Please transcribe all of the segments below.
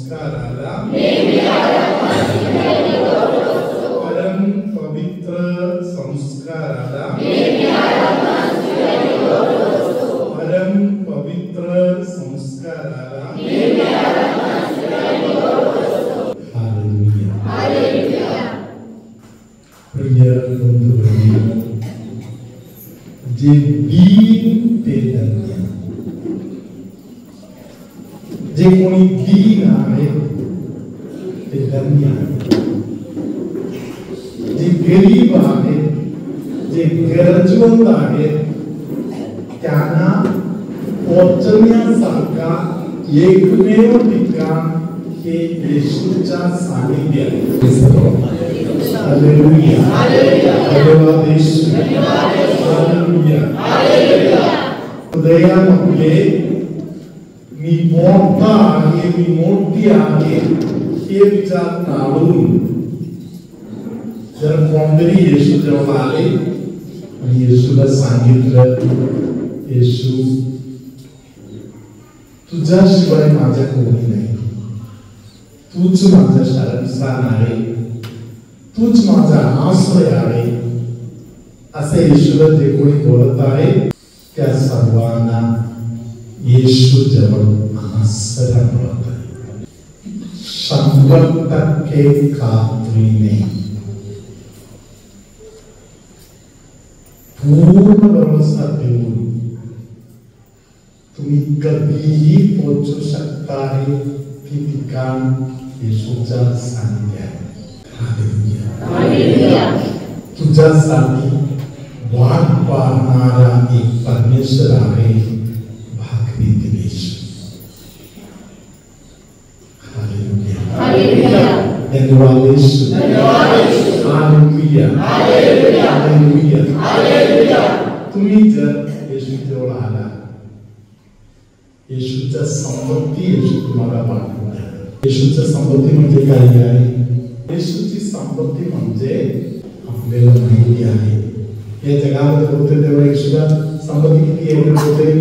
संस्काराला परम पवित्र संस्काराला परम पवित्र संस्काराला हालेलुया प्रिय बंधू जे बीन ते धन्य जे कोणी दीन आहे ते धन्य जे गरीब आहे जे गरजवंत आहे त्यांना पोचण्यासारखा एकमेव ठिकाण हे येशूच्या सानिध्यात हालेलुया धन्यवाद येशू हालेलुया हृदयामध्ये मी मोठा आहे मी मोठी आहे हे विचार टाळून जर कोणतरी येशू जवळ आले आणि येशूला सांगितलं येशू तुझ्याशिवाय माझ्या कोणी नाही तूच माझा शरणस्थान आहे तूच माझा आश्रय आहे असे येशूला जे कोणी बोलत आहे त्या सर्वांना येशू जवळ आसरा मिळत आहे 100% खात्रीने पूर्ण भरोसा देऊन तुम्ही कधीही पोहोचू शकता आहे की ठिकाण येशूच्या सानिध्यात हालेलुया तुझ्यासाठी वाट पाहणारा एक परमेश्वर आहे भाकरी दिनेश हालेलुया धन्यवाद येशू हालेलुया हालेलुया तुम्ही जर येशू जवळ आला येशूच्या संपत्ती येशू तुम्हाला पाठवणार येशूच्या संपत्ती म्हणजे काय आहे येशूची संपत्ती म्हणजे आपल्याला माहिती आहे या जगामध्ये होते तेव्हा येशूला संपत्ती किती आहे होते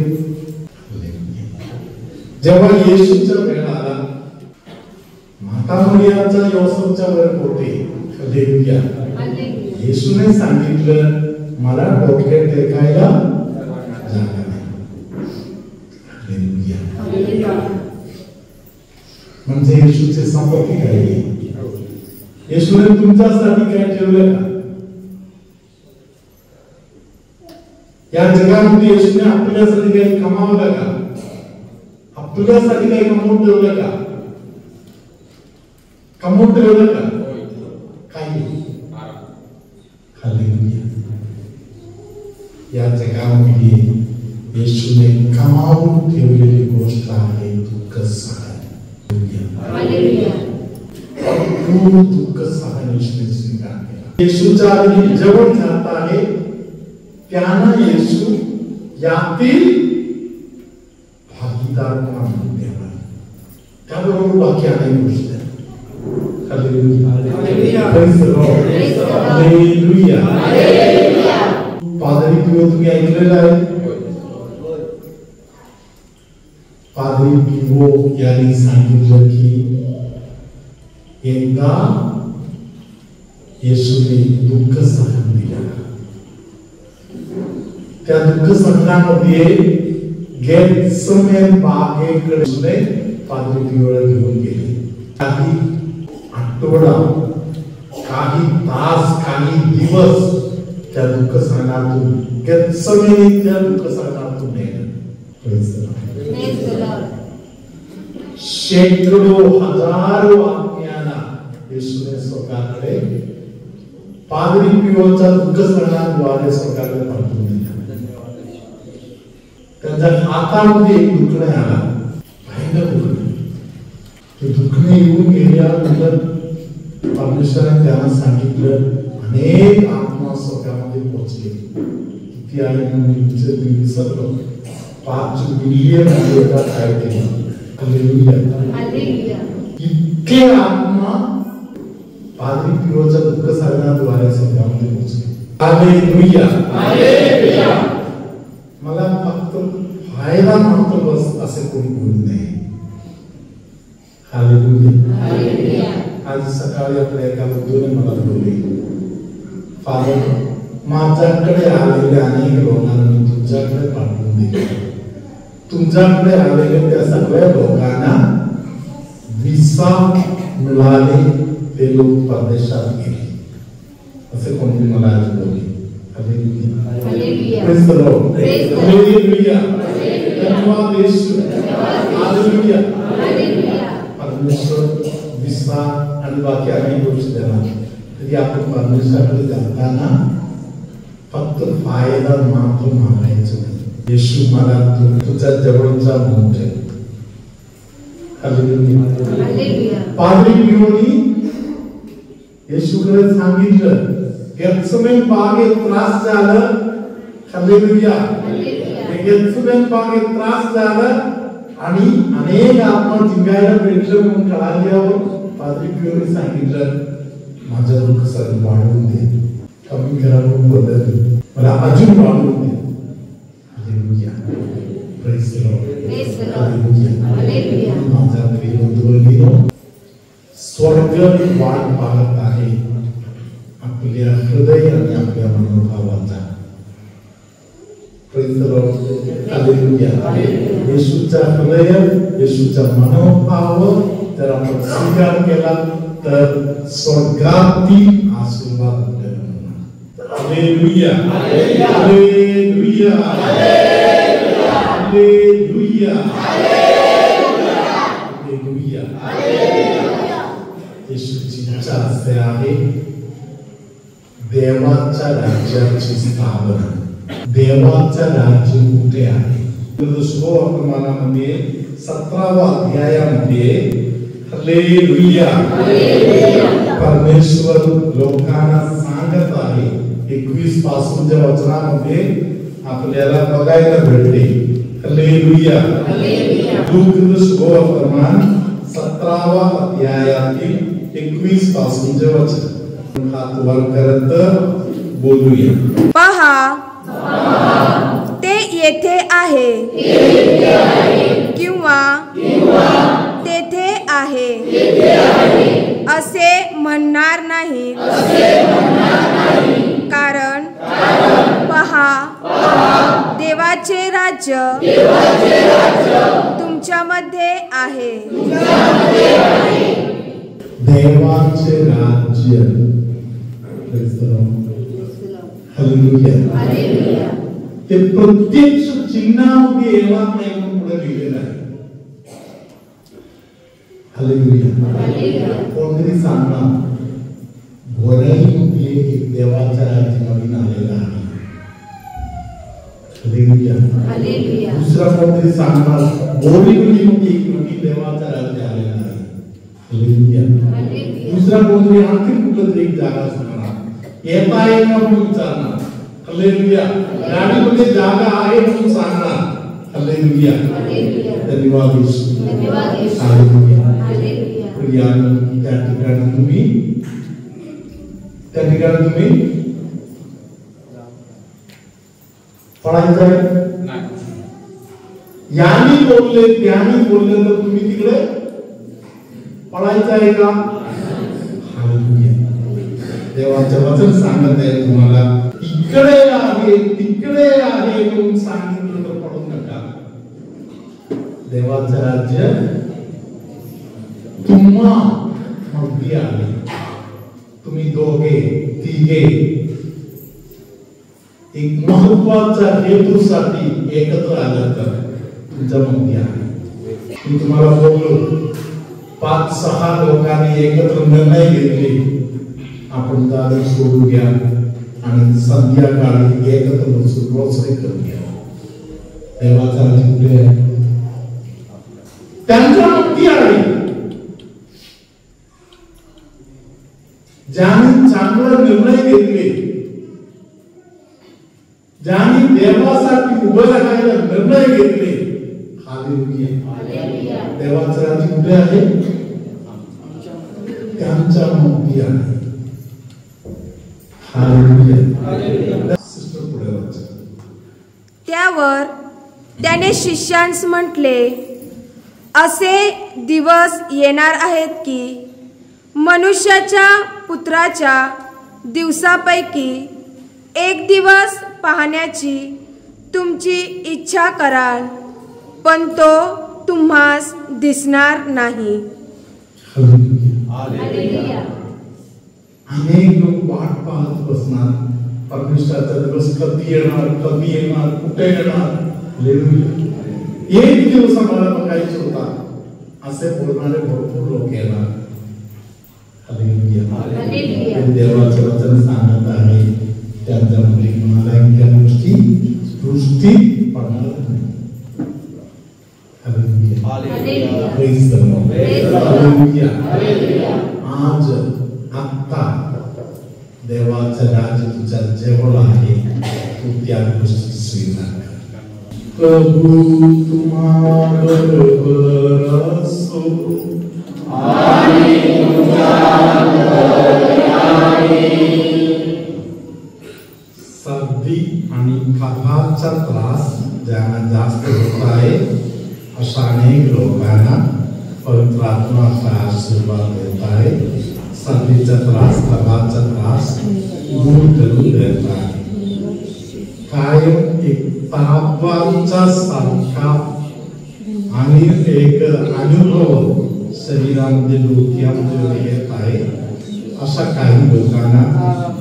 जेव्हा येशूचा वेळ आला माता मरियमच्या योसेफच्या वेळ होते हालेलुया येशूने सांगितलं मला डोक्यात टेकायला जागा नाही हालेलुया म्हणजे येशूची संपत्ती काय आहे येशूने तुमच्यासाठी काय ठेवलं का या जगामध्ये येशूने आपल्यासाठी काही कमावलं का आपल्यासाठी काही कमवून ठेवलं का कमवून ठेवलं का काही हालेलुया या जगामध्ये येशूने कमावून ठेवलेली गोष्ट आहे दुःख सहन हालेलुया दुःख सहन येशूने स्वीकार केला येशूच्या जवळ जात आहे त्यांना येशू यातील भागीदार म्हणून देणार त्याबरोबर बाकी अनेक गोष्टी हालेलुया हालेलुया हालेलुया पादरी पिओ तुम्ही ऐकलेलं आहे पादरी पिओ यांनी सांगितलं की एकदा येशूने दुःख सहन दिलं त्या दुःख सहनामध्ये गेत्सेमने बागेकडे पादरी पिओला घेऊन गेले काही आठवडा काही तास काही दिवस त्या दुःख सहनातून गेत्सेमने त्या दुःख सहनातून शेकडो हजारो आज्ञांना येशूने स्वतःकडे पादरी पिओच्या दुःख सहनाद्वारे स्वतःकडे पाठवून दिला त्यांच्या हातामध्ये एक दुखणे आला भयंकर दुखणे ते दुखणे येऊन गेल्यानंतर परमेश्वराने त्यांना सांगितलं अनेक आत्मा स्वतःमध्ये पोहोचले किती आहे मी विसरलो 5 मिलियन लोक काय केलं हालेलुया इतके आत्मा पादरी पिओच्या दुःख सहनाद्वारे स्वतःमध्ये पोहोचले हालेलुया हालेलुया मला फक्त फायदा मात्र बस असे कोणी बोलू नये हालेलुया. आज सकाळी आपल्या एका बंधूने मला बोलले, फादर, माझ्याकडे आलेल्या अनेक लोकांना मी तुमच्याकडे पाठवून दिले. तुमच्याकडे आलेल्या त्या सगळ्या लोकांना विसा मिळाले, ते लोक परदेशात गेले. असे कोणते मला आज बोलले. Hallelujah. Praise the lord. Hallelujah. धन्यवाद येशू. हालेलुया. परमेश्वर विसा आणि बाकी अनेक गोष्टी देणार. तरी आपण परमेश्वराकडे जाताना फक्त फायदा मात्र मागायचं नाही. येशू मला तुझ्या जवळचा मोठे. हालेलुया. पादरी पियोनी येशूकडे सांगितलं, गेत्सेमने बागेत त्रास झालं. हालेलुया. गेत्सेमने बागेत त्रास झालं आणि अनेक आत्मा जिंकायला भेटलं म्हणून कळाल्यावर पादरी पियोनी सांगितलं, माझा दुःख सगळं वाढवून दे, कमी करा म्हणून बदल, मला अजून वाढवून दे. Hallelujah. Praise the lord. Hallelujah. माझा प्रिय बंधू, स्वर्ग वाट पाहत आहे आपल्या हृदय आणि आपल्या मनोभावाचा. Praise the lord. हालेलुया. येशूचा हृदय, येशूचा मनोभाव जर आपण स्वीकार केला तर स्वर्गातील आशीर्वाद आपल्याला मिळणार. हालेलुया. हालेलुया. हालेलुया. हालेलुया. येशूची इच्छा असते आहे देवाच्या राज्याची स्थापना. देवाचं राज्य कुठे आहे? शुभवर्तमानामध्ये 17व्या अध्यायामध्ये हालेलुया परमेश्वर लोकांना सांगत आहे. 21 पासूनच्या वचनामध्ये आपल्याला बघायला भेटते. हालेलुया. लूका शुभवर्तमान 17व्या अध्यायातील 21 पासूनचे वचन हात वर करत बोलूया. पहा, ते येथे आहे किंवा तेथे आहे असे म्हणणार नाही. कारण पहा, देवाचे राज्य तुमच्यामध्ये आहे. देवाचे राज्य. हालेलुया. ते प्रत्यक्ष चिन्हामध्ये येवामध्ये पुढे लिहिलेलं आहे. हालेलुया. कोणतरी सांगणार वरईमध्ये एक देवाचा राज्य नवीन आलेला आहे. हालेलुया. दुसरा कोणतरी सांगणार बोरीवलीमध्ये एक नवीन देवाचा राज्य आलेला आहे. हालेलुया. दुसरा कोणतरी आणखी कुठलं तरी एक जागा सांगणार. येता आहे का म्हणून विचारणार. हालेलुया. गाडीमध्ये जागा आहे म्हणून सांगणार. हालेलुया. धन्यवाद येशू. हालेलुया. प्रियानो, त्या ठिकाणी तुम्ही पळायचं आहे. यानी बोलले त्यानी बोलले तर तुम्ही तिकडे पळायचं आहे का? हालेलुया. देवाचे वचन सांगत आहे तुम्हाला, इकडे आहे तिकडे आहे म्हणून सांगितलं तर पडू नका. देवाचं राज्य तुम्हा मध्ये आहे. तुम्ही दोघे तिघे एक महत्वाच्या हेतूसाठी एकत्र आलं तर तुमच्या मध्ये आहे. मी तुम्हाला बोललो 5-6 लोकांनी एकत्र निर्णय घेतले, आपण दादर सोडून घ्या आणि संध्याकाळी एकत्र बसून ग्रोसरी करून घ्या. देवाचा राज्य कुठे आहे? त्यांच्या मध्ये आहे. ज्यांनी चांगला निर्णय घेतले, ज्यांनी देवासाठी उभं राहायला निर्णय घेतले, हालेलुया. देवाचं राज्य कुठे आहे? त्यांच्या मध्ये आहे. हालेलुया. सिस्टर पुढे वाचा. त्यावर त्याने शिष्यांस म्हटले, असे दिवस येणार आहेत की मनुष्याच्या पुत्राच्या दिवसापैकी एक दिवस पाहण्याची तुमची इच्छा कराल, पण तो तुम्हास दिसणार नाही. अनेक लोक वाट पाहत बसणार, परमेश्वराचा दिवस कधी येणार, कुठे येणार. एक दिवस आम्हाला बघायचा होता असे बोलणारे भरपूर लोक येणार. देवाचं वचन सांगत आहे त्यांच्यामध्ये कोणाला त्या गोष्टी दृष्टी पडणार नाही. आज आता देवाचं राज्य तुझ्या जवळ आहे, तू त्या गोष्टी स्वीकार कर. प्रभू तुम्हाबरोबर असो. सर्दी आणि कफाचा त्रास ज्यांना जास्त होत आहे अशा अनेक लोकांना पवित्र आत्म्याचा आशीर्वाद देत आहे. सर्दीचा त्रास, कफाचा त्रास दूर करून देत आहे. कायम एक तापाचा सारखा आणि एक अनुभव शरीरामध्ये डोक्यामध्ये येत आहे अशा काही लोकांना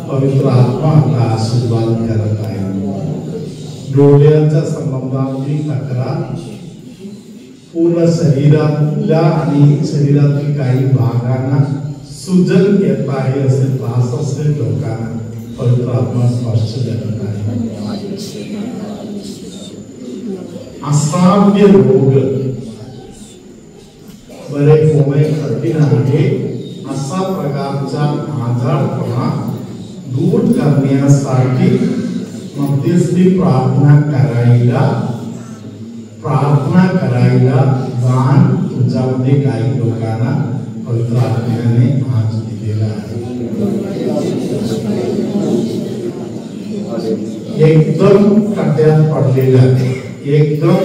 पवित्र आत्मा आपला आशीर्वाद करत आहे. डोळ्याच्या संबंधातील तक्रार, पूर्ण शरीरातल्या आणि शरीरातील काही भागांना सुजन येत आहे असे त्रास असलेल्या लोकांना पवित्र आत्मा स्पर्श करत आहे. असाध्य रोग बरे होणे कठीण आहे असा प्रकारचा आजारपणा दूर करण्यासाठी मध्यस्थी प्रार्थना करायला दान तुमच्यामध्ये काही लोकांना पवित्र आत्म्याने आज दिलेला आहे. एकदम खड्ड्यात पडलेल्या, एकदम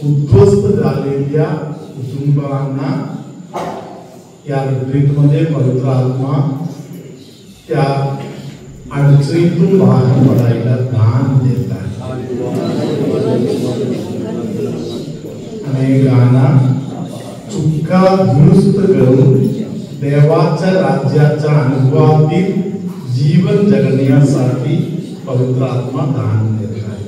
उद्ध्वस्त झालेल्या कुटुंबांना या रिट्रीटमध्ये पवित्र आत्मा त्या अडचणीतून बाहेर पडायला दान देत आहे. अनेकांना चुका दुरुस्त करून देवाच्या राज्याच्या अनुभवातील जीवन जगण्यासाठी पवित्र आत्मा दान देत आहे.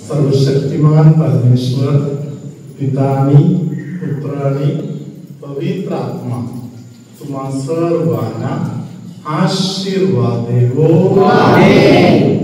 सर्वशक्तिमान परमेश्वर पितानी, पुत्रानी, पवित्र आत्मा तुम्हा सर्वांना आशीर्वाद देवो. आमेन.